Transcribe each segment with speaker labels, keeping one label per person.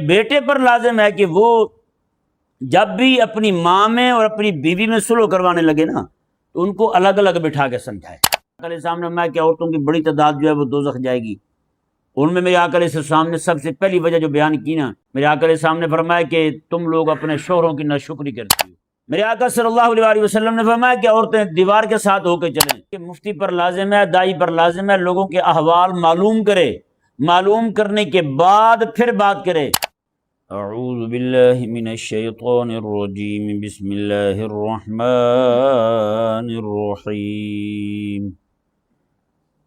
Speaker 1: بیٹے پر لازم ہے کہ وہ جب بھی اپنی ماں میں اور اپنی بیوی میں صلح کروانے لگے نا تو ان کو الگ الگ بٹھا کے سمجھائے۔ آقا علیہ السلام نے فرمایا کہ عورتوں کی بڑی تعداد جو ہے وہ دوزخ جائے گی۔ ان میں میرے آقا علیہ السلام نے سب سے پہلی وجہ جو بیان کی نا، میرے آقا علیہ السلام نے فرمایا کہ تم لوگ اپنے شوہروں کی ناشکری کرتی ہو۔ میرے آقا صلی اللہ علیہ وسلم نے فرمایا کہ عورتیں دیوار کے ساتھ ہو کے چلیں، کہ مفتی پر لازم ہے، دائی پر لازم ہے لوگوں کے احوال معلوم کرے، معلوم کرنے کے بعد پھر بات کرے۔ اعوذ باللہ من الشیطان الرجیم، بسم اللہ الرحمن الرحیم،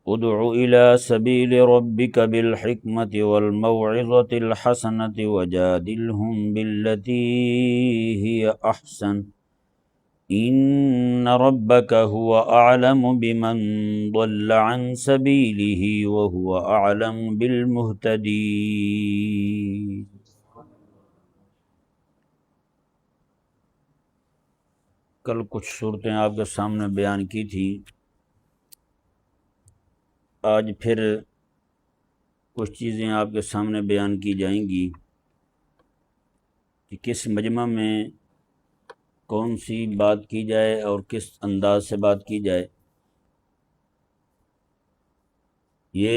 Speaker 1: ادع الى سبیل ربک بالحکمت والموعظۃ الحسنۃ وجادلہم باللتی ہی احسن ان ربک هو اعلم بمن ضل عن سبیلہ وهو اعلم بالمہتدین۔ کل کچھ صورتیں آپ کے سامنے بیان کی تھی، آج پھر کچھ چیزیں آپ کے سامنے بیان کی جائیں گی کہ کس مجمع میں کون سی بات کی جائے اور کس انداز سے بات کی جائے۔ یہ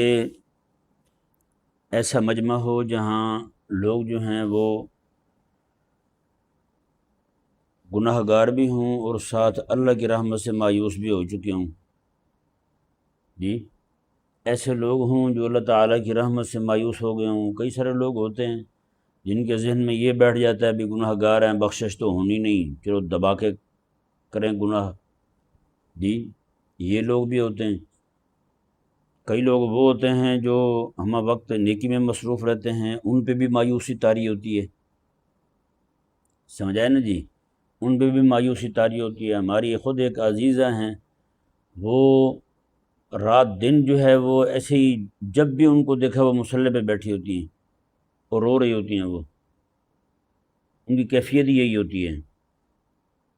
Speaker 1: ایسا مجمع ہو جہاں لوگ جو ہیں وہ گناہ گار بھی ہوں اور ساتھ اللہ کی رحمت سے مایوس بھی ہو چکے ہوں۔ جی، ایسے لوگ ہوں جو اللہ تعالیٰ کی رحمت سے مایوس ہو گئے ہوں۔ کئی سارے لوگ ہوتے ہیں جن کے ذہن میں یہ بیٹھ جاتا ہے بھی گناہ گار ہیں، بخشش تو ہونی نہیں، چلو دبا کے کریں گناہ۔ جی، یہ لوگ بھی ہوتے ہیں۔ کئی لوگ وہ ہوتے ہیں جو ہمہ وقت نیکی میں مصروف رہتے ہیں، ان پہ بھی مایوسی طاری ہوتی ہے، سمجھائے نا جی، ان پہ بھی مایوسی طاری ہوتی ہے۔ ہماری خود ایک عزیزہ ہیں، وہ رات دن جو ہے وہ ایسے ہی جب بھی ان کو دیکھا وہ مصلی پہ بیٹھی ہوتی ہیں اور رو رہی ہوتی ہیں۔ وہ ان کی کیفیت یہی ہوتی ہے،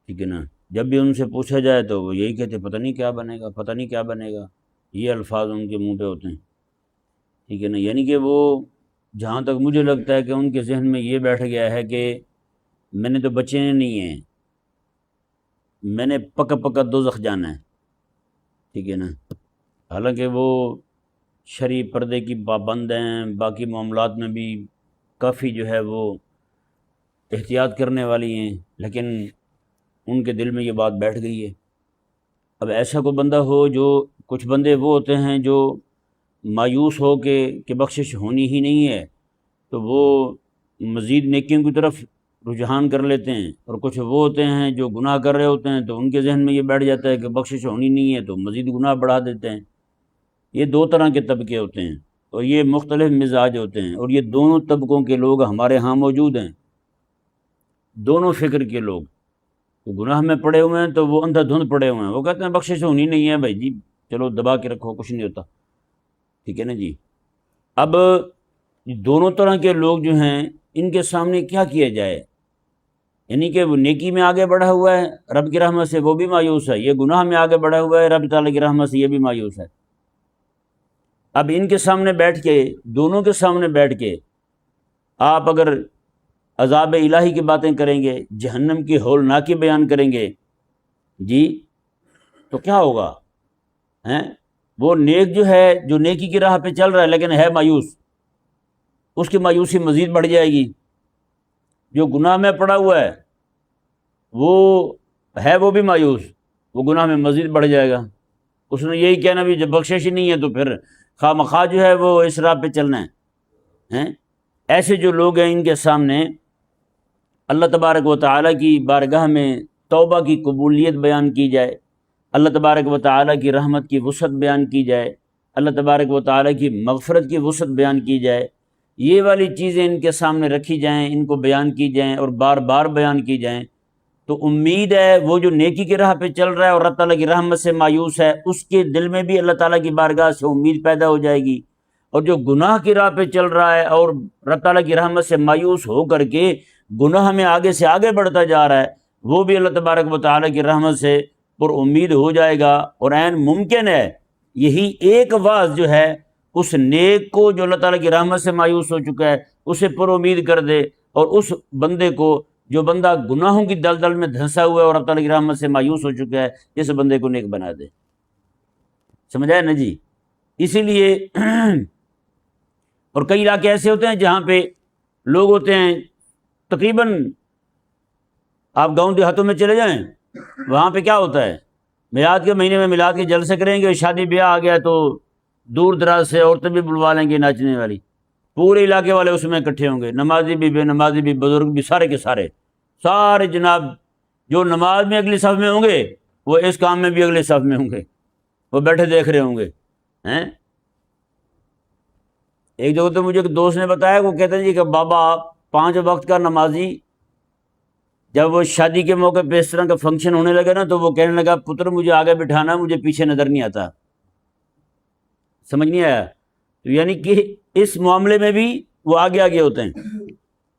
Speaker 1: ٹھیک ہے نا۔ جب بھی ان سے پوچھا جائے تو وہ یہی کہتے پتہ نہیں کیا بنے گا، پتہ نہیں کیا بنے گا، یہ الفاظ ان کے منہ پہ ہوتے ہیں، ٹھیک ہے نا۔ یعنی کہ وہ جہاں تک مجھے لگتا ہے کہ ان کے ذہن میں یہ بیٹھ گیا ہے کہ میں نے تو بچے نہیں ہیں، میں نے پکا پکا دوزخ جانا ہے، ٹھیک ہے نا۔ حالانکہ وہ شرعی پردے کی پابند ہیں، باقی معاملات میں بھی کافی جو ہے وہ احتیاط کرنے والی ہیں، لیکن ان کے دل میں یہ بات بیٹھ گئی ہے۔ اب ایسا کوئی بندہ ہو، جو کچھ بندے وہ ہوتے ہیں جو مایوس ہو کہ بخشش ہونی ہی نہیں ہے تو وہ مزید نیکیوں کی طرف رجحان کر لیتے ہیں، اور کچھ وہ ہوتے ہیں جو گناہ کر رہے ہوتے ہیں تو ان کے ذہن میں یہ بیٹھ جاتا ہے کہ بخشش ہونی نہیں ہے تو مزید گناہ بڑھا دیتے ہیں۔ یہ دو طرح کے طبقے ہوتے ہیں اور یہ مختلف مزاج ہوتے ہیں، اور یہ دونوں طبقوں کے لوگ ہمارے ہاں موجود ہیں، دونوں فکر کے لوگ۔ تو گناہ میں پڑے ہوئے ہیں تو وہ اندھا دھند پڑے ہوئے ہیں، وہ کہتے ہیں بخشش ہونی نہیں ہے، بھائی جی چلو دبا کے رکھو، کچھ نہیں ہوتا، ٹھیک ہے نا جی۔ اب دونوں طرح کے لوگ جو ہیں ان کے سامنے کیا کیا جائے؟ یعنی کہ وہ نیکی میں آگے بڑھا ہوا ہے رب کی رحمت سے، وہ بھی مایوس ہے، یہ گناہ میں آگے بڑھا ہوا ہے رب تعالیٰ کی رحمت سے، یہ بھی مایوس ہے۔ اب ان کے سامنے بیٹھ کے، دونوں کے سامنے بیٹھ کے آپ اگر عذاب الہی کی باتیں کریں گے، جہنم کی ہولناکی بیان کریں گے، جی تو کیا ہوگا؟ وہ نیک جو ہے، جو نیکی کی راہ پہ چل رہا ہے لیکن ہے مایوس، اس کی مایوسی مزید بڑھ جائے گی۔ جو گناہ میں پڑا ہوا ہے وہ بھی مایوس، وہ گناہ میں مزید بڑھ جائے گا۔ اس نے یہی کہنا بھی جب بخشش ہی نہیں ہے تو پھر خواہ مخواہ جو ہے وہ اس راہ پہ چلنا ہے۔ ایسے جو لوگ ہیں ان کے سامنے اللہ تبارک و تعالیٰ کی بارگاہ میں توبہ کی قبولیت بیان کی جائے، اللہ تبارک و تعالیٰ کی رحمت کی وسعت بیان کی جائے، اللہ تبارک و تعالیٰ کی مغفرت کی وسعت بیان کی جائے، یہ والی چیزیں ان کے سامنے رکھی جائیں، ان کو بیان کی جائیں اور بار بار بیان کی جائیں، تو امید ہے وہ جو نیکی کی راہ پہ چل رہا ہے اور اللہ تعالیٰ کی رحمت سے مایوس ہے، اس کے دل میں بھی اللہ تعالیٰ کی بارگاہ سے امید پیدا ہو جائے گی۔ اور جو گناہ کی راہ پہ چل رہا ہے اور اللہ تعالیٰ کی رحمت سے مایوس ہو کر کے گناہ میں آگے سے آگے بڑھتا جا رہا ہے، وہ بھی اللہ تبارک و تعالیٰ کی رحمت سے پر امید ہو جائے گا۔ اور عین ممکن ہے یہی ایک واعظ جو ہے اس نیک کو جو اللہ تعالیٰ کی رحمت سے مایوس ہو چکا ہے اسے پر امید کر دے، اور اس بندے کو، جو بندہ گناہوں کی دلدل میں دھنسا ہوا ہے اور اللہ تعالیٰ کی رحمت سے مایوس ہو چکا ہے، اس بندے کو نیک بنا دے۔ سمجھ آیا نا جی؟ اسی لیے اور کئی علاقے ایسے ہوتے ہیں جہاں پہ لوگ ہوتے ہیں تقریباً، آپ گاؤں دیہاتوں میں چلے جائیں، وہاں پہ کیا ہوتا ہے، میلاد کے مہینے میں میلاد کے جلسے کریں گے، شادی بیاہ آ گیا تو دور دراز سے عورتیں بھی بلوا لیں گے ناچنے والی، پورے علاقے والے اس میں اکٹھے ہوں گے، نمازی بھی، بے نمازی بھی، بزرگ بھی، سارے کے سارے جناب جو نماز میں اگلی صف میں ہوں گے وہ اس کام میں بھی اگلے صف میں ہوں گے، وہ بیٹھے دیکھ رہے ہوں گے ہیں۔ ایک جگہ تو مجھے ایک دوست نے بتایا، وہ کہتے ہیں جی کہ بابا 5 وقت کا نمازی، جب وہ شادی کے موقع پہ اس طرح کا فنکشن ہونے لگا نا تو وہ کہنے لگا پتر مجھے آگے بٹھانا، مجھے پیچھے نظر نہیں آتا۔ سمجھ نہیں آیا؟ تو یعنی کہ اس معاملے میں بھی وہ آگے آگے ہوتے ہیں،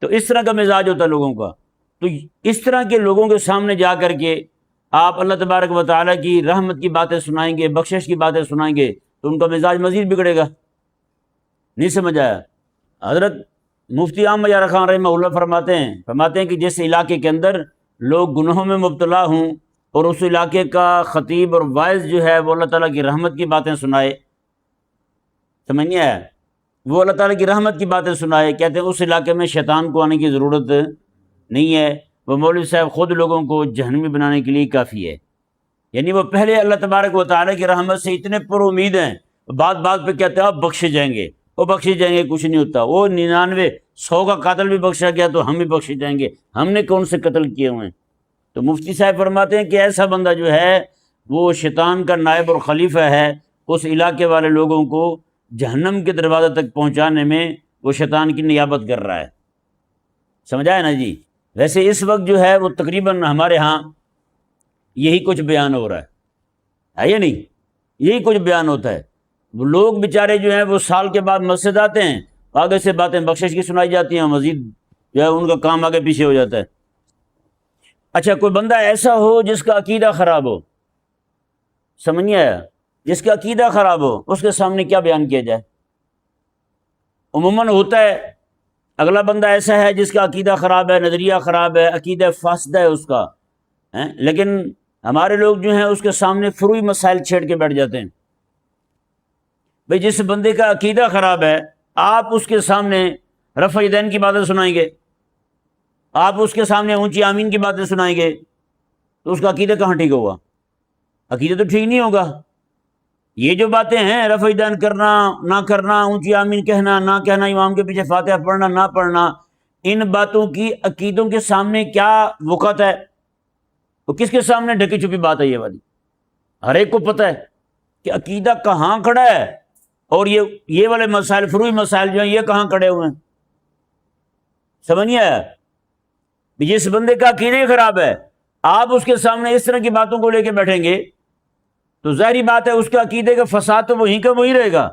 Speaker 1: تو اس طرح کا مزاج ہوتا ہے لوگوں کا۔ تو اس طرح کے لوگوں کے سامنے جا کر کے آپ اللہ تبارک و تعالیٰ کی رحمت کی باتیں سنائیں گے، بخشش کی باتیں سنائیں گے، تو ان کا مزاج مزید بگڑے گا۔ نہیں سمجھ آیا؟ حضرت مفتی عام یار خان رحمہ اللہ فرماتے ہیں کہ جس علاقے کے اندر لوگ گناہوں میں مبتلا ہوں اور اس علاقے کا خطیب اور واعظ جو ہے وہ اللہ تعالیٰ کی رحمت کی باتیں سنائے، سمجھ نہیں آیا، وہ اللہ تعالیٰ کی رحمت کی باتیں سنائے، کہتے ہیں اس علاقے میں شیطان کو آنے کی ضرورت نہیں ہے، وہ مولوی صاحب خود لوگوں کو جہنمی بنانے کے لیے کافی ہے۔ یعنی وہ پہلے اللہ تبارک و تعالیٰ کی رحمت سے اتنے پر امید ہیں، بات بات پہ کہتے ہیں آپ بخشے جائیں گے، وہ بخشے جائیں گے، کچھ نہیں ہوتا، وہ 99 100 کا قاتل بھی بخشا گیا تو ہم بھی بخشے جائیں گے، ہم نے کون سے قتل کیے ہوئے ہیں۔ تو مفتی صاحب فرماتے ہیں کہ ایسا بندہ جو ہے وہ شیطان کا نائب اور خلیفہ ہے، اس علاقے والے لوگوں کو جہنم کے دروازے تک پہنچانے میں وہ شیطان کی نیابت کر رہا ہے۔ سمجھا ہے نا جی؟ ویسے اس وقت جو ہے وہ تقریباً ہمارے ہاں یہی کچھ بیان ہو رہا ہے یا نہیں؟ یہی کچھ بیان ہوتا ہے۔ وہ لوگ بیچارے جو ہیں وہ سال کے بعد مسجد آتے ہیں، آگے سے باتیں بخشش کی سنائی جاتی ہیں، مزید جو ہے ان کا کام آگے پیچھے ہو جاتا ہے۔ اچھا، کوئی بندہ ایسا ہو جس کا عقیدہ خراب ہو، سمجھ نہیں آیا، جس کا عقیدہ خراب ہو، اس کے سامنے کیا بیان کیا جائے؟ عموماً ہوتا ہے اگلا بندہ ایسا ہے جس کا عقیدہ خراب ہے، نظریہ خراب ہے، عقیدہ فاسدہ ہے اس کا، لیکن ہمارے لوگ جو ہیں اس کے سامنے فروعی مسائل چھیڑ کے بیٹھ جاتے ہیں۔ بھئی جس بندے کا عقیدہ خراب ہے، آپ اس کے سامنے رفع یدین کی باتیں سنائیں گے، آپ اس کے سامنے اونچی آمین کی باتیں سنائیں گے، تو اس کا عقیدہ کہاں ٹھیک ہوگا؟ عقیدہ تو ٹھیک نہیں ہوگا۔ یہ جو باتیں ہیں، رفع یدین کرنا نہ کرنا، اونچی آمین کہنا نہ کہنا، امام کے پیچھے فاتحہ پڑھنا نہ پڑھنا، ان باتوں کی عقیدوں کے سامنے کیا وقت ہے؟ وہ کس کے سامنے ڈھکی چھپی بات ہے یہ والی؟ ہر ایک کو پتہ ہے کہ عقیدہ کہاں کھڑا ہے، اور یہ والے مسائل، فروعی مسائل جو ہیں یہ کہاں کھڑے ہوئے ہیں۔ سمجھ نہیں آیا؟ جس بندے کا عقیدہ خراب ہے، آپ اس کے سامنے اس طرح کی باتوں کو لے کے بیٹھیں گے تو ظاہری بات ہے اس کے عقیدے کا فساد تو وہیں کا وہیں رہے گا۔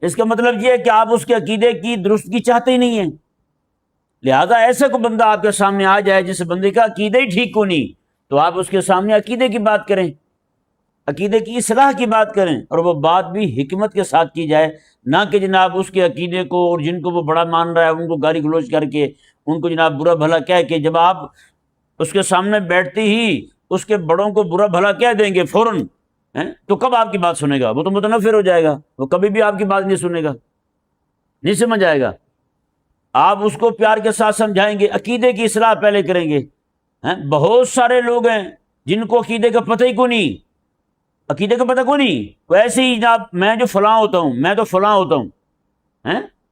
Speaker 1: اس کا مطلب یہ ہے کہ آپ اس کے عقیدے کی درستگی چاہتے ہی نہیں ہیں۔ لہذا ایسا کوئی بندہ آپ کے سامنے آ جائے جس بندے کا عقیدہ ہی ٹھیک کو نہیں، تو آپ اس کے سامنے عقیدے کی بات کریں، عقیدے کی اصلاح کی بات کریں، اور وہ بات بھی حکمت کے ساتھ کی جائے، نہ کہ جناب اس کے عقیدے کو اور جن کو وہ بڑا مان رہا ہے ان کو گالی گلوچ کر کے، ان کو جناب برا بھلا کہہ کے، جب آپ اس کے سامنے بیٹھتے ہی اس کے بڑوں کو برا بھلا کہہ دیں گے فوراً، تو کب آپ کی بات سنے گا؟ وہ تو متنفر ہو جائے گا، وہ کبھی بھی آپ کی بات نہیں سنے گا، نہیں سمجھ آئے گا۔ آپ اس کو پیار کے ساتھ سمجھائیں گے، عقیدے کی اصلاح پہلے کریں گے۔ بہت سارے لوگ ہیں جن کو عقیدے کا پتہ ہی کو نہیں، عقیدے کا پتہ کو نہیں، وہ ایسے ہی جناب میں جو فلاں ہوتا ہوں، میں تو فلاں ہوتا ہوں،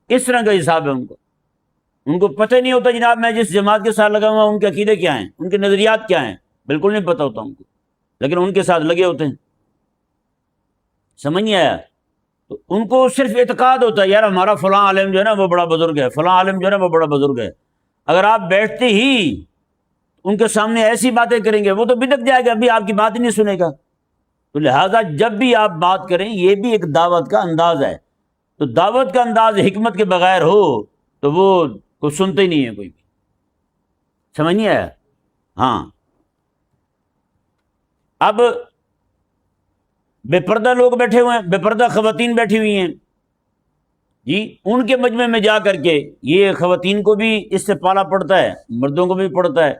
Speaker 1: اس طرح کا حساب ہے ان کو پتہ نہیں ہوتا جناب میں جس جماعت کے ساتھ لگا ہوا ان کے عقیدے کیا ہیں، ان کے نظریات کیا ہیں، بالکل نہیں پتہ ہوتا ان کو، لیکن ان کے ساتھ لگے ہوتے ہیں۔ سمجھ نہیں آیا؟ تو ان کو صرف اعتقاد ہوتا ہے یار ہمارا فلاں عالم جو ہے نا وہ بڑا بزرگ ہے، فلاں عالم جو ہے نا وہ بڑا بزرگ ہے۔ اگر آپ بیٹھتے ہی ان کے سامنے ایسی باتیں کریں گے وہ تو بدک جائے گا، ابھی آپ کی بات ہی نہیں سنے گا۔ تو لہٰذا جب بھی آپ بات کریں یہ بھی ایک دعوت کا انداز ہے، تو دعوت کا انداز حکمت کے بغیر ہو تو وہ کوئی سنتے ہی نہیں ہے کوئی بھی۔ سمجھ نہیں آیا؟ ہاں، اب بے پردہ لوگ بیٹھے ہوئے ہیں، بے پردہ خواتین بیٹھی ہوئی ہیں، جی ان کے مجمع میں جا کر کے، یہ خواتین کو بھی اس سے پالا پڑتا ہے، مردوں کو بھی پڑتا ہے،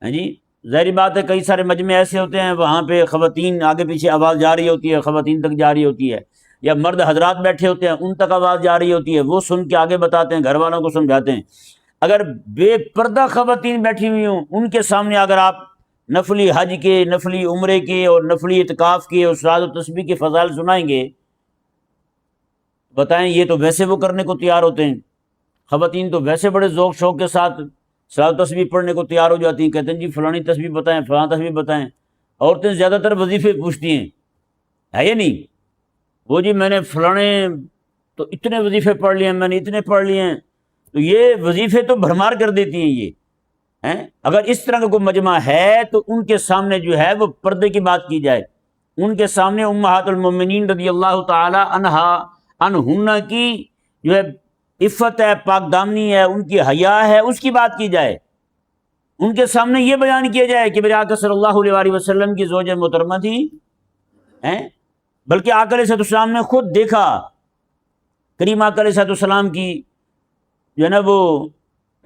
Speaker 1: ہاں جی ظاہری بات ہے کئی سارے مجمع ایسے ہوتے ہیں وہاں پہ خواتین آگے پیچھے آواز جا رہی ہوتی ہے، خواتین تک جا رہی ہوتی ہے، یا مرد حضرات بیٹھے ہوتے ہیں ان تک آواز جا رہی ہوتی ہے، وہ سن کے آگے بتاتے ہیں، گھر والوں کو سمجھاتے ہیں۔ اگر بے پردہ خواتین بیٹھی ہوئی ہوں ان کے سامنے اگر آپ نفلی حج کے، نفلی عمرے کے اور نفلی اعتکاف کے اور صلاۃ و تسبیح کے فضائل سنائیں گے، بتائیں یہ تو ویسے وہ کرنے کو تیار ہوتے ہیں، خواتین تو ویسے بڑے ذوق شوق کے ساتھ صلاۃ و تسبیح پڑھنے کو تیار ہو جاتی ہیں، کہتے ہیں جی فلانی تسبیح بتائیں، فلاں تسبیح بتائیں۔ عورتیں زیادہ تر وظیفے پوچھتی ہیں، ہے یہ نہیں؟ وہ جی میں نے فلانے تو اتنے وظیفے پڑھ لیے ہیں، میں نے اتنے پڑھ لیے ہیں، تو یہ وظیفے تو بھرمار کر دیتی ہیں یہ ہیں۔ اگر اس طرح کا کوئی مجمع ہے تو ان کے سامنے جو ہے وہ پردے کی بات کی جائے، ان کے سامنے امہات المومنین رضی اللہ تعالی عنہن کی جو ہے عفت ہے، پاک دامنی ہے، ان کی حیا ہے، اس کی بات کی جائے، ان کے سامنے یہ بیان کیا جائے کہ میرے آقا صلی اللہ علیہ وسلم کی زوجہ محترمہ تھی ہیں، بلکہ آقا علیہ السلام نے خود دیکھا، کریم آقا علیہ السلام کی جو ہے نا وہ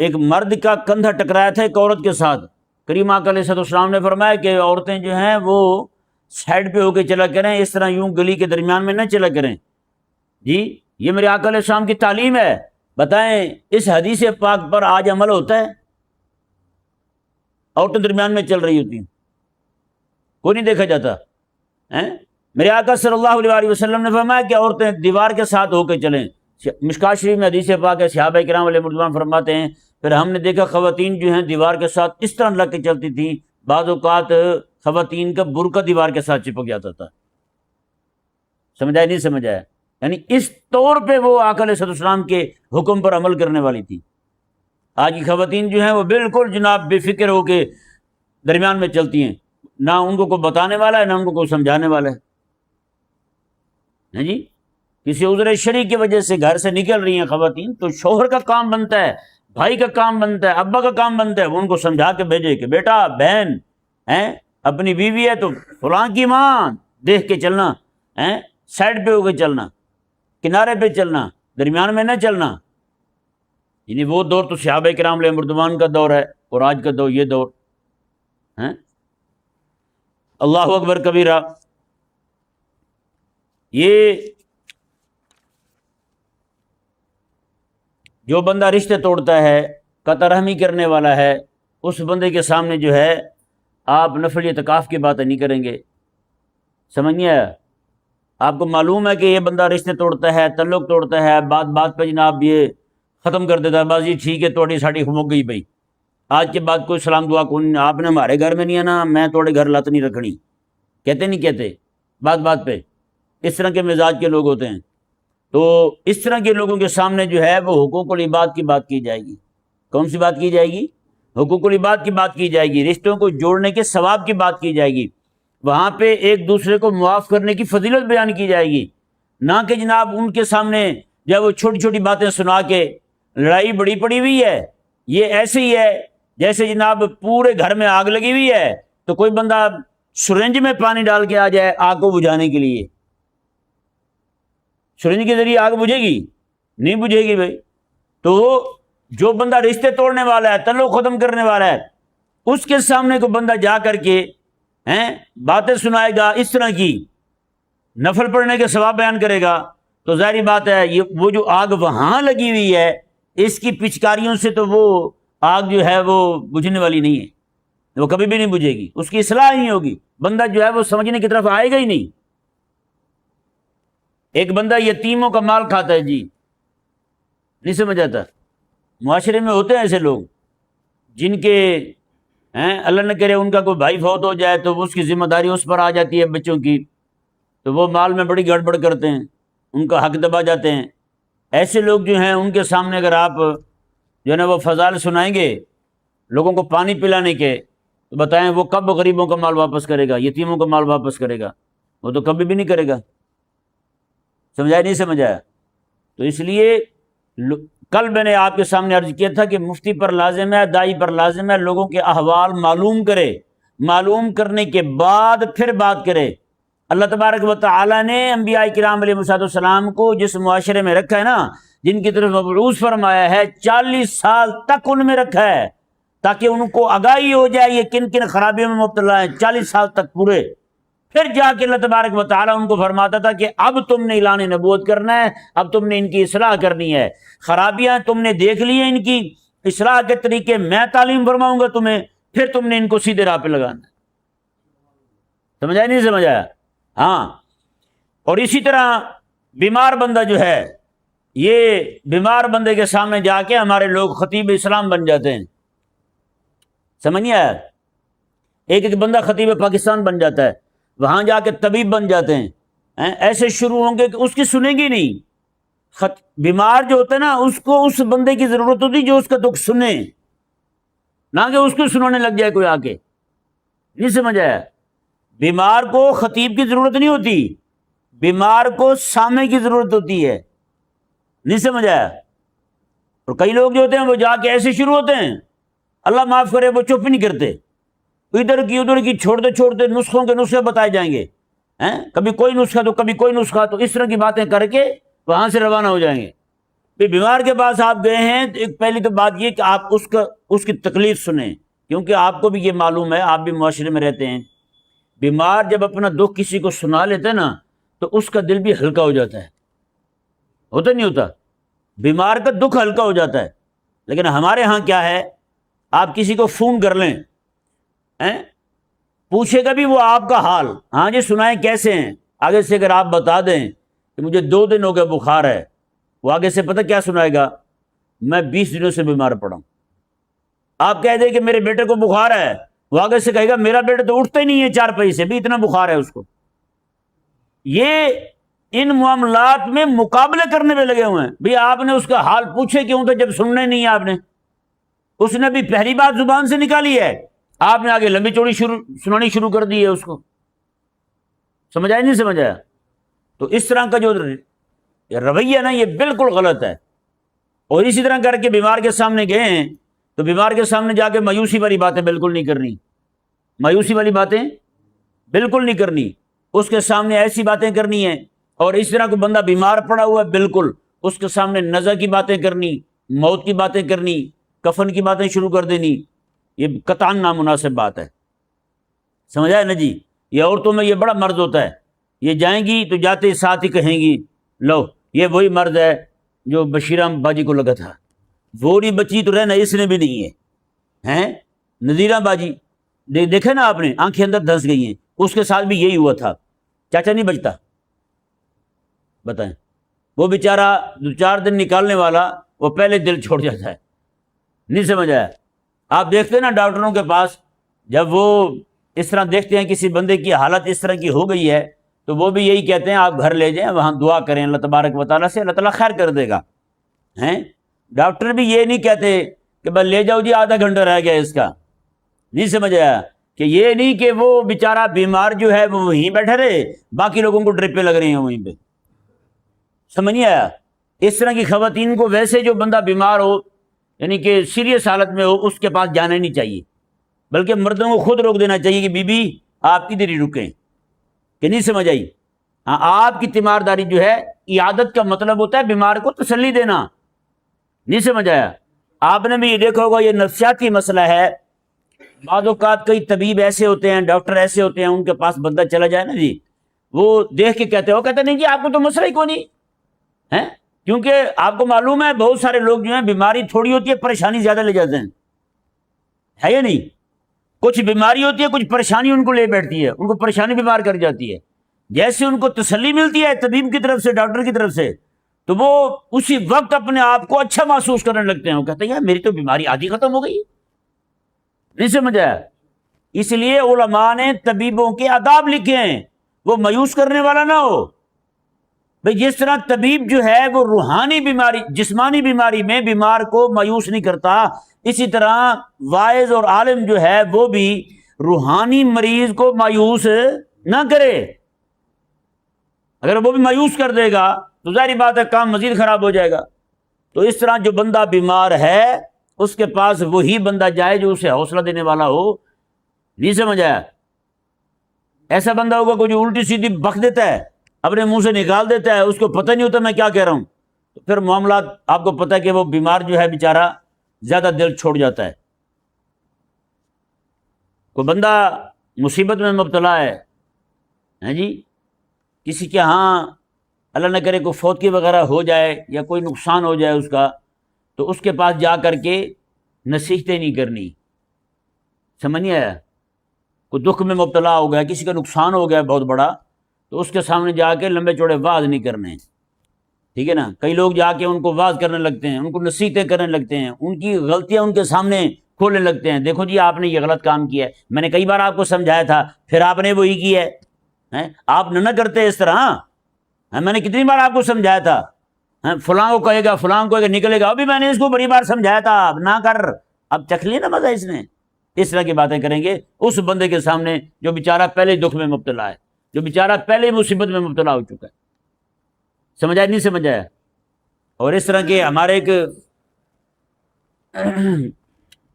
Speaker 1: ایک مرد کا کندھا ٹکرایا تھا ایک عورت کے ساتھ، کریم آقا علیہ السلام نے فرمایا کہ عورتیں جو ہیں وہ سائڈ پہ ہو کے چلا کریں، اس طرح یوں گلی کے درمیان میں نہ چلا کریں۔ جی یہ میرے آقا علیہ السلام کی تعلیم ہے۔ بتائیں اس حدیث پاک پر آج عمل ہوتا ہے؟ عورتیں درمیان میں چل رہی ہوتی ہیں، کوئی نہیں دیکھا جاتا ہیں۔ میرے آقا صلی اللہ علیہ وسلم نے فرمایا کہ عورتیں دیوار کے ساتھ ہو کے چلیں۔ مشکات شریف میں حدیث پاک ہے، صحابہ کرام علیہ رضوان فرماتے ہیں پھر ہم نے دیکھا خواتین جو ہیں دیوار کے ساتھ اس طرح لگ کے چلتی تھیں، بعض اوقات خواتین کا برقع دیوار کے ساتھ چپک جاتا تھا۔ سمجھایا نہیں سمجھایا؟ یعنی اس طور پہ وہ آقا علیہ السلام کے حکم پر عمل کرنے والی تھی۔ آج کی خواتین جو ہیں وہ بالکل جناب بے فکر ہو کے درمیان میں چلتی ہیں، نہ ان کو کوئی بتانے والا ہے نہ ان کو کوئی سمجھانے والا ہے جی۔ کسی عذر شرعی کی وجہ سے گھر سے نکل رہی ہیں خواتین تو شوہر کا کام بنتا ہے، بھائی کا کام بنتا ہے، ابا کا کام بنتا ہے وہ ان کو سمجھا کے بھیجے کہ بیٹا بہن ہیں اپنی بیوی ہے تو فلاں کی ماں دیکھ کے چلنا، ہیں سائڈ پہ ہو کے چلنا، کنارے پہ چلنا، درمیان میں نہ چلنا۔ یعنی وہ دور تو صحابہ کرام علیہ رضوان کا دور ہے، اور آج کا دور یہ دور ہے۔ اللہ اکبر کبیرہ۔ یہ جو بندہ رشتے توڑتا ہے، قطع رحمی کرنے والا ہے، اس بندے کے سامنے جو ہے آپ نفلی اعتکاف کی باتیں نہیں کریں گے۔ سمجھ نہیں آیا؟ آپ کو معلوم ہے کہ یہ بندہ رشتے توڑتا ہے، تعلق توڑتا ہے، بات بات پہ جناب یہ ختم کر دیتا ہے، بس جی ٹھیک ہے توڑی ساڑی ہو گئی بھائی، آج کے بعد کوئی سلام دعا کون، آپ نے ہمارے گھر میں نہیں آنا، میں توڑے گھر لت نہیں رکھنی، کہتے نہیں کہتے بات بات پہ؟ اس طرح کے مزاج کے لوگ ہوتے ہیں۔ تو اس طرح کے لوگوں کے سامنے جو ہے وہ حقوق العباد کی بات کی جائے گی۔ کون سی بات کی جائے گی؟ حقوق العباد کی بات کی جائے گی، رشتوں کو جوڑنے کے ثواب کی بات کی جائے گی، وہاں پہ ایک دوسرے کو معاف کرنے کی فضیلت بیان کی جائے گی، نہ کہ جناب ان کے سامنے جب وہ چھوٹی چھوٹی باتیں سنا کے لڑائی بڑی پڑی ہوئی ہے۔ یہ ایسے ہی ہے جیسے جناب پورے گھر میں آگ لگی ہوئی ہے تو کوئی بندہ سرنج میں پانی ڈال کے آ جائے آگ کو بجھانے کے لیے، سرنج کے ذریعے آگ بجھے گی؟ نہیں بجھے گی بھائی۔ تو جو بندہ رشتے توڑنے والا ہے، تعلق ختم کرنے والا ہے، اس کے سامنے کو بندہ جا کر کے باتیں سنائے گا اس طرح کی، نفل پڑھنے کے ثواب بیان کرے گا، تو ظاہری بات ہے یہ وہ جو آگ وہاں لگی ہوئی ہے اس کی پچکاریوں سے تو وہ آگ جو ہے وہ بجھنے والی نہیں ہے، وہ کبھی بھی نہیں بجھے گی، اس کی اصلاح نہیں ہوگی، بندہ جو ہے وہ سمجھنے کی طرف آئے گا ہی نہیں۔ ایک بندہ یتیموں کا مال کھاتا ہے جی، نہیں سمجھ آتا؟ معاشرے میں ہوتے ہیں ایسے لوگ جن کے اللہ نہ کرے ان کا کوئی بھائی فوت ہو جائے تو اس کی ذمہ داری اس پر آ جاتی ہے بچوں کی، تو وہ مال میں بڑی گڑبڑ کرتے ہیں، ان کا حق دبا جاتے ہیں۔ ایسے لوگ جو ہیں ان کے سامنے اگر آپ جو ہے نا وہ فضائل سنائیں گے لوگوں کو پانی پلانے کے، تو بتائیں وہ کب غریبوں کا مال واپس کرے گا، یتیموں کا مال واپس کرے گا؟ وہ تو کبھی بھی نہیں کرے گا۔ سمجھایا نہیں سمجھایا؟ تو اس لیے کل میں نے آپ کے سامنے عرض کیا تھا کہ مفتی پر لازم ہے، دائی پر لازم ہے لوگوں کے احوال معلوم کرے، معلوم کرنے کے بعد پھر بات کرے۔ اللہ تبارک و تعالی نے انبیاء کرام علیہ السلام کو جس معاشرے میں رکھا ہے نا، جن کی طرف مبعوث فرمایا ہے 40 سال تک ان میں رکھا ہے تاکہ ان کو آگاہی ہو جائے یہ کن کن خرابیوں میں مبتلا ہیں، 40 سال تک پورے۔ پھر جا کے اللہ تبارک و تعالیٰ ان کو فرماتا تھا کہ اب تم نے اعلان نبوت کرنا ہے، اب تم نے ان کی اصلاح کرنی ہے، خرابیاں تم نے دیکھ لی ہیں، ان کی اصلاح کے طریقے میں تعلیم فرماؤں گا تمہیں، پھر تم نے ان کو سیدھے راہ پہ لگانا ہے۔ سمجھا نہیں سمجھایا؟ ہاں۔ اور اسی طرح بیمار بندہ جو ہے، یہ بیمار بندے کے سامنے جا کے ہمارے لوگ خطیب اسلام بن جاتے ہیں، سمجھ نہیں آیا؟ ایک ایک بندہ خطیب پاکستان بن جاتا ہے، وہاں جا کے طبیب بن جاتے ہیں، ایسے شروع ہوں گے کہ اس کی سنیں گی نہیں۔ بیمار جو ہوتا ہے نا، اس کو اس بندے کی ضرورت ہوتی جو اس کا دکھ سنے، نہ کہ اس کو سنانے لگ جائے کوئی آ کے۔ نہیں سمجھ آیا؟ بیمار کو خطیب کی ضرورت نہیں ہوتی، بیمار کو سامع کی ضرورت ہوتی ہے۔ نہیں سمجھ آیا؟ اور کئی لوگ جو ہوتے ہیں وہ جا کے ایسے شروع ہوتے ہیں، اللہ معاف کرے وہ چپ نہیں کرتے، ادھر کی چھوڑتے نسخوں کے نسخے بتائے جائیں گے، کبھی کوئی نسخہ تو کبھی کوئی نسخہ، تو اس طرح کی باتیں کر کے وہاں سے روانہ ہو جائیں گے۔ پھر بیمار کے پاس آپ گئے ہیں تو ایک پہلی تو بات یہ کہ آپ اس کی تکلیف سنیں، کیونکہ آپ کو بھی یہ معلوم ہے، آپ بھی معاشرے میں رہتے ہیں، بیمار جب اپنا دکھ کسی کو سنا لیتا ہے نا تو اس کا دل بھی ہلکا ہو جاتا ہے، ہوتا نہیں ہوتا؟ بیمار کا دکھ ہلکا ہو جاتا ہے۔ لیکن ہمارے ہاں کیا ہے، آپ کسی کو فون کر لیں، پوچھے گا بھی وہ آپ کا حال، ہاں جی سنائیں کیسے ہیں، آگے سے اگر آپ بتا دیں کہ مجھے 2 دن ہو گئے بخار ہے، وہ آگے سے پتہ کیا سنائے گا، میں 20 دنوں سے بیمار پڑا ہوں۔ آپ کہہ دیں کہ میرے بیٹے کو بخار ہے، وہ آگے سے کہے گا میرا بیٹا تو اٹھتا ہی نہیں ہے 4 پہی سے، بھی اتنا بخار ہے اس کو۔ یہ ان معاملات میں مقابلے کرنے میں لگے ہوئے ہیں، بھی آپ نے اس کا حال پوچھے کیوں، تو جب سننا نہیں ہے آپ نے، اس نے بھی پہلی بات زبان سے نکالی ہے، آپ نے آگے لمبی چوڑی سنانی شروع کر دی ہے اس کو۔ سمجھ آیا نہیں سمجھ آیا؟ تو اس طرح کا جو رویہ نا یہ بالکل غلط ہے۔ اور اسی طرح کر کے بیمار کے سامنے گئے ہیں تو بیمار کے سامنے جا کے مایوسی والی باتیں بالکل نہیں کرنی، مایوسی والی باتیں بالکل نہیں کرنی، اس کے سامنے ایسی باتیں کرنی ہیں۔ اور اس طرح کو بندہ بیمار پڑا ہوا ہے بالکل، اس کے سامنے نزع کی باتیں کرنی، موت کی باتیں کرنی، کفن کی باتیں شروع کر دینی، یہ قطعاً نامناسب بات ہے۔ سمجھ آیا نا جی؟ یہ عورتوں میں یہ بڑا مرض ہوتا ہے، یہ جائیں گی تو جاتے ہی ساتھ ہی کہیں گی لو یہ وہی مرد ہے جو بشیرام باجی کو لگا تھا، وہی بچی تو رہنا اس نے بھی نہیں ہے، نذیرہ باجی دیکھے نا آپ نے، آنکھیں اندر دھنس گئی ہیں، اس کے ساتھ بھی یہی ہوا تھا، چاچا نہیں بچتا، بتائیں، وہ بیچارہ 2-4 دن نکالنے والا وہ پہلے دل چھوڑ جاتا ہے۔ نہیں سمجھ آیا؟ آپ دیکھتے ہیں نا ڈاکٹروں کے پاس، جب وہ اس طرح دیکھتے ہیں کسی بندے کی حالت اس طرح کی ہو گئی ہے تو وہ بھی یہی کہتے ہیں آپ گھر لے جائیں، وہاں دعا کریں اللہ تبارک و تعالیٰ سے، اللہ تعالیٰ خیر کر دے گا۔ ڈاکٹر بھی یہ نہیں کہتے کہ بس لے جاؤ جی آدھا گھنٹہ رہ گیا اس کا، نہیں سمجھ آیا؟ کہ یہ نہیں کہ وہ بیچارہ بیمار جو ہے وہ وہیں بیٹھے رہے، باقی لوگوں کو ڈرپیں لگ رہی ہیں وہیں پہ، سمجھ نہیں آیا؟ اس طرح کی خواتین کو ویسے جو بندہ بیمار ہو یعنی کہ سیریس حالت میں ہو اس کے پاس جانا نہیں چاہیے، بلکہ مردوں کو خود روک دینا چاہیے کہ بی بی آپ کدھر ہی رکیں، کہ نہیں سمجھ آئی؟ ہاں، آپ کی تیمارداری جو ہے، عیادت کا مطلب ہوتا ہے بیمار کو تسلی دینا، نہیں سمجھ آیا؟ آپ نے بھی یہ دیکھا ہوگا یہ نفسیاتی مسئلہ ہے، بعض اوقات کئی طبیب ایسے ہوتے ہیں، ڈاکٹر ایسے ہوتے ہیں، ان کے پاس بندہ چلا جائے نا جی، وہ دیکھ کے کہتے نہیں جی آپ کو تو مسئلہ ہی کوئی نہیں ہے، کیونکہ آپ کو معلوم ہے بہت سارے لوگ جو ہیں بیماری تھوڑی ہوتی ہے پریشانی زیادہ لے جاتے ہیں، ہے یا نہیں؟ کچھ بیماری ہوتی ہے، کچھ پریشانی ان کو لے بیٹھتی ہے، ان کو پریشانی بیمار کر جاتی ہے، جیسے ان کو تسلی ملتی ہے طبیب کی طرف سے، ڈاکٹر کی طرف سے، تو وہ اسی وقت اپنے آپ کو اچھا محسوس کرنے لگتے ہیں، وہ کہتے ہیں یار میری تو بیماری آدھی ختم ہو گئی، نہیں سمجھ آیا؟ اس لیے علماء نے طبیبوں کے آداب لکھے ہیں، وہ مایوس کرنے والا نہ ہو بھئی، جس طرح طبیب جو ہے وہ روحانی بیماری، جسمانی بیماری میں بیمار کو مایوس نہیں کرتا، اسی طرح واعظ اور عالم جو ہے وہ بھی روحانی مریض کو مایوس نہ کرے۔ اگر وہ بھی مایوس کر دے گا تو ظاہری بات ہے کام مزید خراب ہو جائے گا۔ تو اس طرح جو بندہ بیمار ہے اس کے پاس وہی بندہ جائے جو اسے حوصلہ دینے والا ہو، نہیں سمجھ آیا؟ ایسا بندہ ہوگا کوئی جو الٹی سیدھی بک دیتا ہے، اپنے منہ سے نکال دیتا ہے، اس کو پتہ نہیں ہوتا میں کیا کہہ رہا ہوں، تو پھر معاملات آپ کو پتہ ہے کہ وہ بیمار جو ہے بیچارہ زیادہ دل چھوڑ جاتا ہے. کوئی بندہ مصیبت میں مبتلا ہے جی، کسی کے ہاں اللہ نہ کرے کوئی فوتگی وغیرہ ہو جائے یا کوئی نقصان ہو جائے اس کا، تو اس کے پاس جا کر کے نصیحتیں نہیں کرنی. سمجھ نہیں آیا؟ کوئی دکھ میں مبتلا ہو گیا، کسی کا نقصان ہو گیا بہت بڑا، تو اس کے سامنے جا کے لمبے چوڑے واعظ نہیں کرنے. ٹھیک ہے نا؟ کئی لوگ جا کے ان کو واعظ کرنے لگتے ہیں، ان کو نصیحتیں کرنے لگتے ہیں، ان کی غلطیاں ان کے سامنے کھولنے لگتے ہیں. دیکھو جی آپ نے یہ غلط کام کیا ہے، میں نے کئی بار آپ کو سمجھایا تھا، پھر آپ نے وہی کیا ہے. آپ نہ کرتے اس طرح. میں نے کتنی بار آپ کو سمجھایا تھا، فلاں کو کہے گا، فلاں کو نکلے گا، ابھی میں نے اس کو بڑی بار سمجھایا تھا، اب نہ کر. اب چکھ لیا نا مزہ اس نے. اس طرح کی باتیں کریں گے اس بندے کے سامنے جو بیچارہ پہلے دکھ میں مبتلا ہے، جو بیچارہ پہلے مصیبت میں مبتلا ہو چکا ہے. سمجھ آیا نہیں سمجھ آیا؟ اور اس طرح کے ہمارے ایک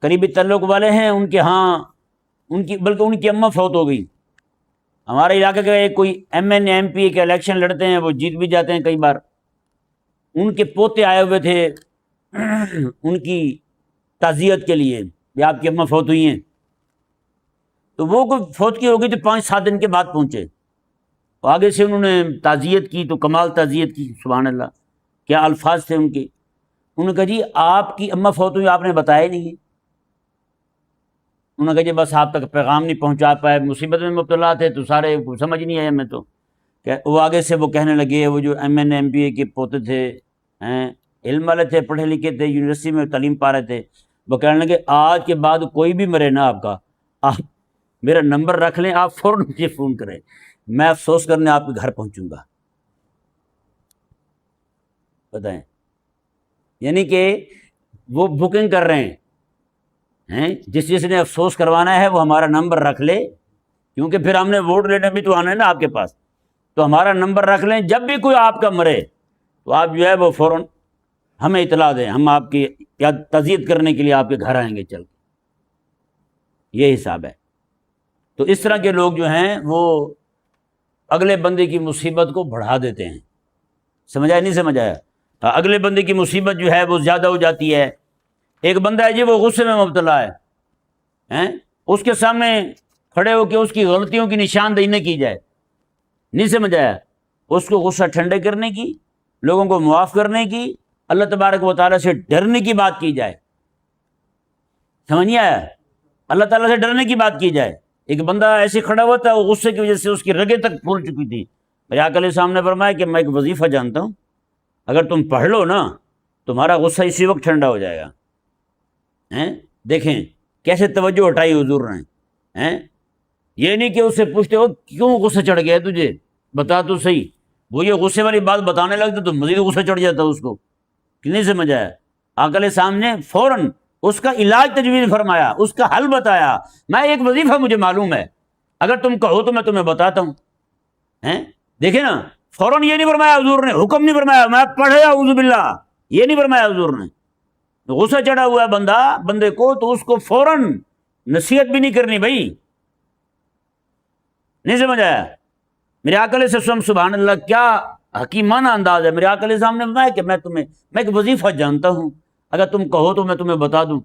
Speaker 1: قریبی تعلق والے ہیں، ان کے ہاں بلکہ ان کی اماں فوت ہو گئی. ہمارے علاقے کا ایک کوئی ایم این ایم پی کے الیکشن لڑتے ہیں، وہ جیت بھی جاتے ہیں کئی بار. ان کے پوتے آئے ہوئے تھے ان کی تعزیت کے لیے کہ آپ کی اماں فوت ہوئی ہیں. تو وہ کوئی فوت کی ہو گئی تو 5-7 دن کے بعد پہنچے. آگے سے انہوں نے تعزیت کی تو کمال تعزیت کی، سبحان اللہ. کیا الفاظ تھے ان کے. انہوں نے کہا جی آپ کی اماں فوت ہوئی، آپ نے بتایا نہیں ہے. انہوں نے کہا جی بس آپ تک پیغام نہیں پہنچا پائے، مصیبت میں مبتلا تھے تو سارے سمجھ نہیں آیا. میں تو وہ آگے سے وہ کہنے لگے، وہ جو ایم این ایم پی اے کے پوتے تھے، علم والے تھے، پڑھے لکھے تھے، یونیورسٹی میں تعلیم پا رہے تھے، وہ کہنے لگے آج کے بعد کوئی بھی مرے نا آپ کا، آپ میرا نمبر رکھ لیں، آپ فوراً مجھے فون کریں، میں افسوس کرنے آپ کے گھر پہنچوں گا. بتائیں، یعنی کہ وہ بکنگ کر رہے ہیں، جس نے افسوس کروانا ہے وہ ہمارا نمبر رکھ لے، کیونکہ پھر ہم نے ووٹ لینے بھی تو آنا ہے نا آپ کے پاس. تو ہمارا نمبر رکھ لیں، جب بھی کوئی آپ کا مرے تو آپ جو ہے وہ فوراً ہمیں اطلاع دیں، ہم آپ کی تعزیت کرنے کے لیے آپ کے گھر آئیں گے چل. یہ حساب ہے. تو اس طرح کے لوگ جو ہیں وہ اگلے بندے کی مصیبت کو بڑھا دیتے ہیں. سمجھ آیا نہیں سمجھ آیا؟ اگلے بندے کی مصیبت جو ہے وہ زیادہ ہو جاتی ہے. ایک بندہ ہے جی وہ غصے میں مبتلا ہے، اس کے سامنے کھڑے ہو کے اس کی غلطیوں کی نشاندہی نہ کی جائے. نہیں سمجھ آیا؟ اس کو غصہ ٹھنڈے کرنے کی، لوگوں کو معاف کرنے کی، اللہ تبارک و تعالیٰ سے ڈرنے کی بات کی جائے. سمجھ نہیں آیا؟ اللہ تعالیٰ سے ڈرنے کی بات کی جائے. ایک بندہ ایسے کھڑا ہوا تھا، وہ غصے کی وجہ سے اس کی رگیں تک پھول چکی تھی. میرے آقا علیہ السلام نے فرمایا کہ میں ایک وظیفہ جانتا ہوں، اگر تم پڑھ لو نا تمہارا غصہ اسی وقت ٹھنڈا ہو جائے گا. دیکھیں کیسے توجہ ہٹائی حضور نے. یہ نہیں کہ اس سے پوچھتے ہو کیوں غصہ چڑھ گیا تجھے، بتا تو صحیح. وہ یہ غصے والی بات بتانے لگتا تو مزید غصہ چڑھ جاتا اس کو. کہ نہیں سمجھ آیا؟ آقا علیہ السلام نے فوراً اس کا علاج تجویز فرمایا، اس کا حل بتایا. میں ایک وظیفہ مجھے معلوم ہے، اگر تم کہو تو میں تمہیں بتاتا ہوں. دیکھیں نا، فوراً یہ نہیں فرمایا حضور نے، حکم نہیں فرمایا میں پڑھے اعوذ باللہ، یہ نہیں فرمایا حضور نے. غصہ چڑھا ہوا ہے بندے کو تو اس کو فوراً نصیحت بھی نہیں کرنی بھائی. نہیں سمجھ آیا؟ میرے آقا علیہ السلام سبحان اللہ کیا حکیمانہ انداز ہے. میرے آقا علیہ السلام نے فرمایا کہ میں ایک وظیفہ جانتا ہوں، اگر تم کہو تو میں تمہیں بتا دوں،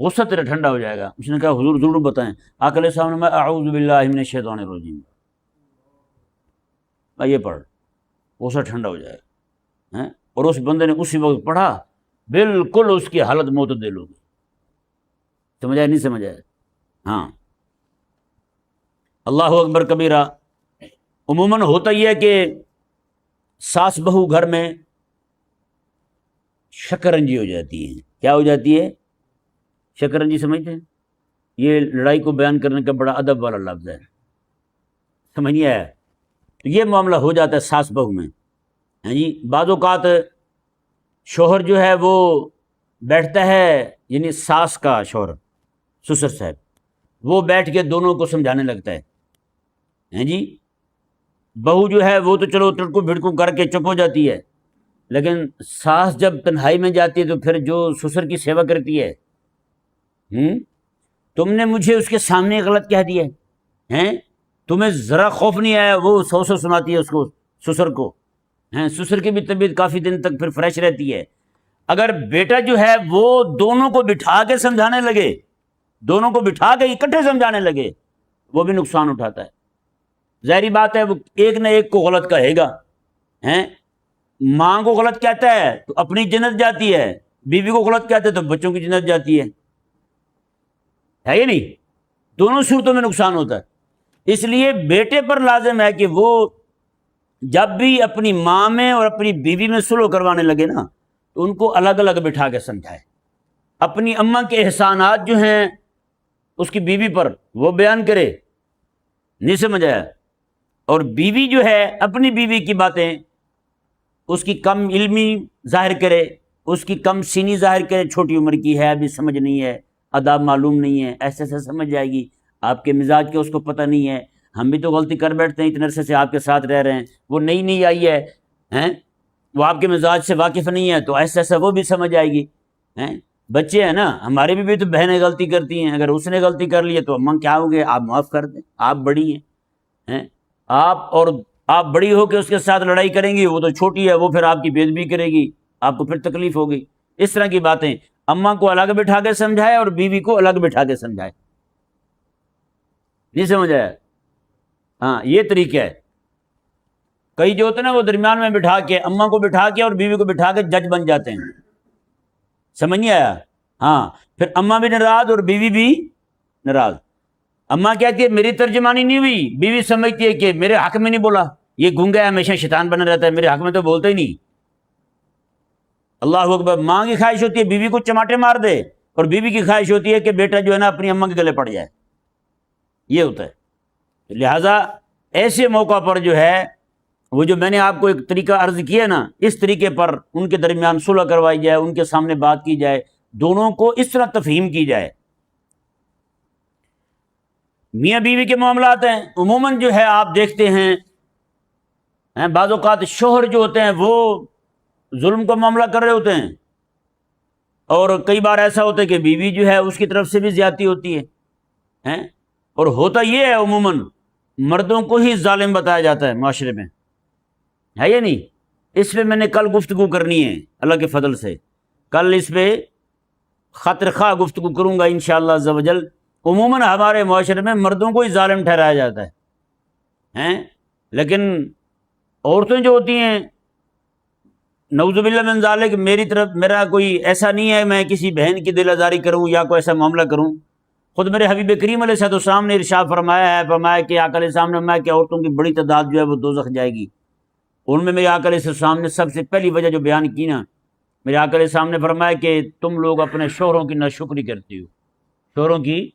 Speaker 1: غصہ تیرا ٹھنڈا ہو جائے گا. اس نے کہا حضور ضرور بتائیں. آقا علیہ السلام نے میں اعوذ باللہ من الشیطان الرجیم، میں یہ پڑھ، غصہ ٹھنڈا ہو جائے گا. اور اس بندے نے اسی وقت پڑھا، بالکل اس کی حالت معتدل ہو گئی. سمجھ آیا نہیں سمجھ آیا؟ ہاں. اللہ اکبر کبیرہ. عموماً ہوتا یہ ہے کہ ساس بہو گھر میں شکرنجی ہو جاتی ہے. کیا ہو جاتی ہے؟ شکرنجی سمجھتے ہیں؟ یہ لڑائی کو بیان کرنے کا بڑا ادب والا لفظ ہے. سمجھ نہیں آیا؟ تو یہ معاملہ ہو جاتا ہے ساس بہو میں. جی بعض اوقات شوہر جو ہے وہ بیٹھتا ہے، یعنی ساس کا شوہر، سسر صاحب، وہ بیٹھ کے دونوں کو سمجھانے لگتا ہے. جی بہو جو ہے وہ تو چلو تڑکو بھڑکو کر کے چپ ہو جاتی ہے، لیکن ساس جب تنہائی میں جاتی ہے تو پھر جو سسر کی سیوا کرتی ہے، تم نے مجھے اس کے سامنے غلط کہہ دیا ہے، تمہیں ذرا خوف نہیں آیا، وہ سو سناتی ہے اس کو، سسر کو. ہیں، سسر کی بھی طبیعت کافی دن تک پھر فریش رہتی ہے۔ اگر بیٹا جو ہے وہ دونوں کو بٹھا کے سمجھانے لگے، دونوں کو بٹھا کے اکٹھے سمجھانے لگے، وہ بھی نقصان اٹھاتا ہے۔ ظاہری بات ہے وہ ایک نہ ایک کو غلط کہے گا، ہیں، ماں کو غلط کہتا ہے تو اپنی جنت جاتی ہے، بیوی کو غلط کہتا ہے تو بچوں کی جنت جاتی ہے یہ نہیں؟ دونوں صورتوں میں نقصان ہوتا ہے۔ اس لیے بیٹے پر لازم ہے کہ وہ جب بھی اپنی ماں میں اور اپنی بیوی میں صلح کروانے لگے نا تو ان کو الگ الگ بٹھا کے سمجھائے۔ اپنی اماں کے احسانات جو ہیں اس کی بیوی پر وہ بیان کرے، نہیں سمجھ آیا؟ اور بیوی جو ہے اپنی بیوی کی باتیں، اس کی کم علمی ظاہر کرے، اس کی کم سینی ظاہر کرے، چھوٹی عمر کی ہے، ابھی سمجھ نہیں ہے، آداب معلوم نہیں ہے، ایسے ایسے سمجھ جائے گی، آپ کے مزاج کے اس کو پتہ نہیں ہے، ہم بھی تو غلطی کر بیٹھتے ہیں، اتنے عرصے سے آپ کے ساتھ رہ رہے ہیں، وہ نئی نئی آئی ہے، ہیں، وہ آپ کے مزاج سے واقف نہیں ہے، تو ایسا ایسا وہ بھی سمجھ آئے گی، ہیں۔ بچے ہیں نا، ہمارے بھی تو بہنیں غلطی کرتی ہیں، اگر اس نے غلطی کر لی ہے تو اماں کیا ہو گئے، آپ معاف کر دیں، آپ بڑی ہیں، آپ بڑی ہو کے اس کے ساتھ لڑائی کریں گی، وہ تو چھوٹی ہے، وہ پھر آپ کی بے ادبی کرے گی، آپ کو پھر تکلیف ہوگی۔ اس طرح کی باتیں اماں کو الگ بٹھا کے سمجھائے اور بیوی کو الگ بٹھا کے سمجھائے، نہیں سمجھ آیا؟ ہاں، یہ طریقہ ہے۔ کئی جو ہوتے ہیں نا وہ درمیان میں بٹھا کے، اماں کو بٹھا کے اور بیوی کو بٹھا کے جج بن جاتے ہیں، سمجھ نہیں آیا؟ ہاں، پھر اماں بھی ناراض اور بیوی بھی ناراض۔ اماں کہتی ہے میری ترجمانی نہیں ہوئی، بیوی سمجھتی ہے کہ میرے حق میں نہیں بولا، یہ گونگا ہے، ہمیشہ شیطان بنا رہتا ہے، میرے حق میں تو بولتا ہی نہیں۔ اللہ اکبر۔ ماں کی خواہش ہوتی ہے بیوی کو چماٹے مار دے، اور بیوی کی خواہش ہوتی ہے کہ بیٹا جو ہے نا اپنی اماں کے گلے پڑ جائے، یہ ہوتا ہے۔ لہٰذا ایسے موقع پر جو ہے وہ جو میں نے آپ کو ایک طریقہ عرض کیا نا، اس طریقے پر ان کے درمیان صلح کروائی جائے، ان کے سامنے بات کی جائے، دونوں کو اس طرح تفہیم کی جائے۔ میاں بیوی کے معاملات ہیں، عموماً جو ہے آپ دیکھتے ہیں بعض اوقات شوہر جو ہوتے ہیں وہ ظلم کا معاملہ کر رہے ہوتے ہیں، اور کئی بار ایسا ہوتا ہے کہ بیوی جو ہے اس کی طرف سے بھی زیادتی ہوتی ہے، اور ہوتا یہ ہے عموماً مردوں کو ہی ظالم بتایا جاتا ہے معاشرے میں، ہے یا نہیں؟ اس پہ میں نے کل گفتگو کرنی ہے اللہ کے فضل سے، کل اس پہ خاطر خواہ گفتگو کروں گا انشاءاللہ عز و جل۔ عموماً ہمارے معاشرے میں مردوں کو ہی ظالم ٹھہرایا جاتا ہے، لیکن عورتیں جو ہوتی ہیں نعوذ باللہ من ذالک، میری طرف میرا کوئی ایسا نہیں ہے میں کسی بہن کی دل آزاری کروں یا کوئی ایسا معاملہ کروں۔ خود میرے حبیب کریم علیہ السلام نے ارشاد فرمایا ہے، فرمایا کہ آقا علیہ السلام نے فرمایا کہ عورتوں کی بڑی تعداد جو ہے وہ دوزخ جائے گی۔ ان میں میرے آقا علیہ السلام نے سب سے پہلی وجہ جو بیان کی نا، میرے آقا علیہ السلام نے فرمایا کہ تم لوگ اپنے شوہروں کی ناشکری کرتے ہو، شوہروں کی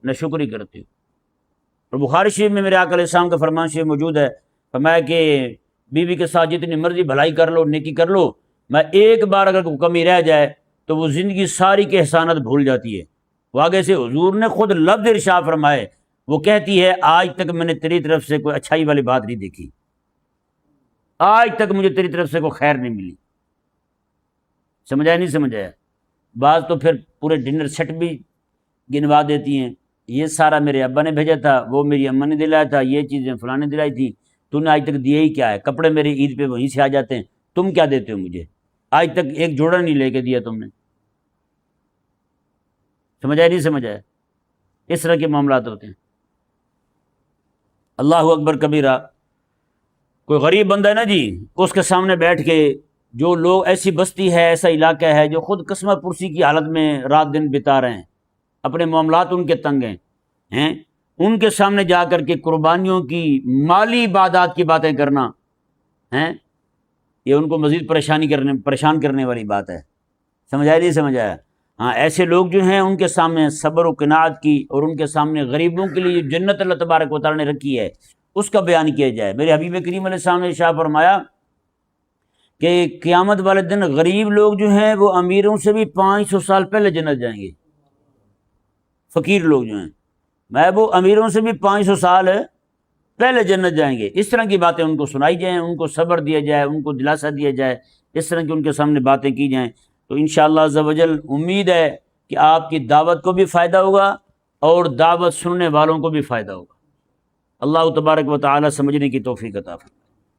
Speaker 1: ناشکری کرتے ہو۔ اور بخاری شریف میں میرے آقا علیہ السلام کا فرمان شریف موجود ہے، فرمایا کہ بیوی کے ساتھ جتنی مرضی بھلائی کر لو، نیکی کر لو، میں ایک بار اگر کوئی کمی رہ جائے تو وہ زندگی ساری کے احسانات بھول جاتی ہے۔ وہ آگے سے حضور نے خود لفظ ارشاد فرمائے، وہ کہتی ہے آج تک میں نے تیری طرف سے کوئی اچھائی والی بات نہیں دیکھی، آج تک مجھے تیری طرف سے کوئی خیر نہیں ملی۔ سمجھایا نہیں سمجھایا؟ بعض تو پھر پورے ڈنر سیٹ بھی گنوا دیتی ہیں، یہ سارا میرے ابا نے بھیجا تھا، وہ میری اماں نے دلایا تھا، یہ چیزیں فلاں نے دلائی تھی، تو نے آج تک دیے ہی کیا ہے؟ کپڑے میرے عید پہ وہیں سے آ جاتے ہیں، تم کیا دیتے ہو مجھے؟ آج تک ایک جوڑا نہیں لے کے دیا تم نے۔ سمجھایا نہیں سمجھایا؟ اس طرح کے معاملات ہوتے ہیں۔ اللہ اکبر کبیرہ۔ کوئی غریب بندہ ہے نا جی، اس کے سامنے بیٹھ کے، جو لوگ ایسی بستی ہے، ایسا علاقہ ہے جو خود قسمہ پرسی کی حالت میں رات دن بتا رہے ہیں، اپنے معاملات ان کے تنگ ہیں، ان کے سامنے جا کر کے قربانیوں کی، مالی عبادات کی باتیں کرنا، یہ ان کو مزید پریشان کرنے والی بات ہے۔ سمجھایا نہیں سمجھایا؟ ہاں، ایسے لوگ جو ہیں ان کے سامنے صبر و قناعت کی، اور ان کے سامنے غریبوں کے لیے جنت اللہ تبارک و تعالیٰ نے رکھی ہے اس کا بیان کیا جائے۔ میرے حبیب کریم علیہ السلام نے ارشاد فرمایا کہ قیامت والے دن غریب لوگ جو ہیں وہ امیروں سے بھی 500 سال پہلے جنت جائیں گے۔ فقیر لوگ جو ہیں وہ امیروں سے بھی 500 سال پہلے جنت جائیں گے۔ اس طرح کی باتیں ان کو سنائی جائیں، ان کو صبر دیا جائے، ان کو دلاسا دیا جائے، اس طرح کی ان کے سامنے باتیں کی جائیں، تو انشاءاللہ عز و جل امید ہے کہ آپ کی دعوت کو بھی فائدہ ہوگا اور دعوت سننے والوں کو بھی فائدہ ہوگا۔ اللہ تبارک و تعالی سمجھنے کی توفیق عطا فرمائے۔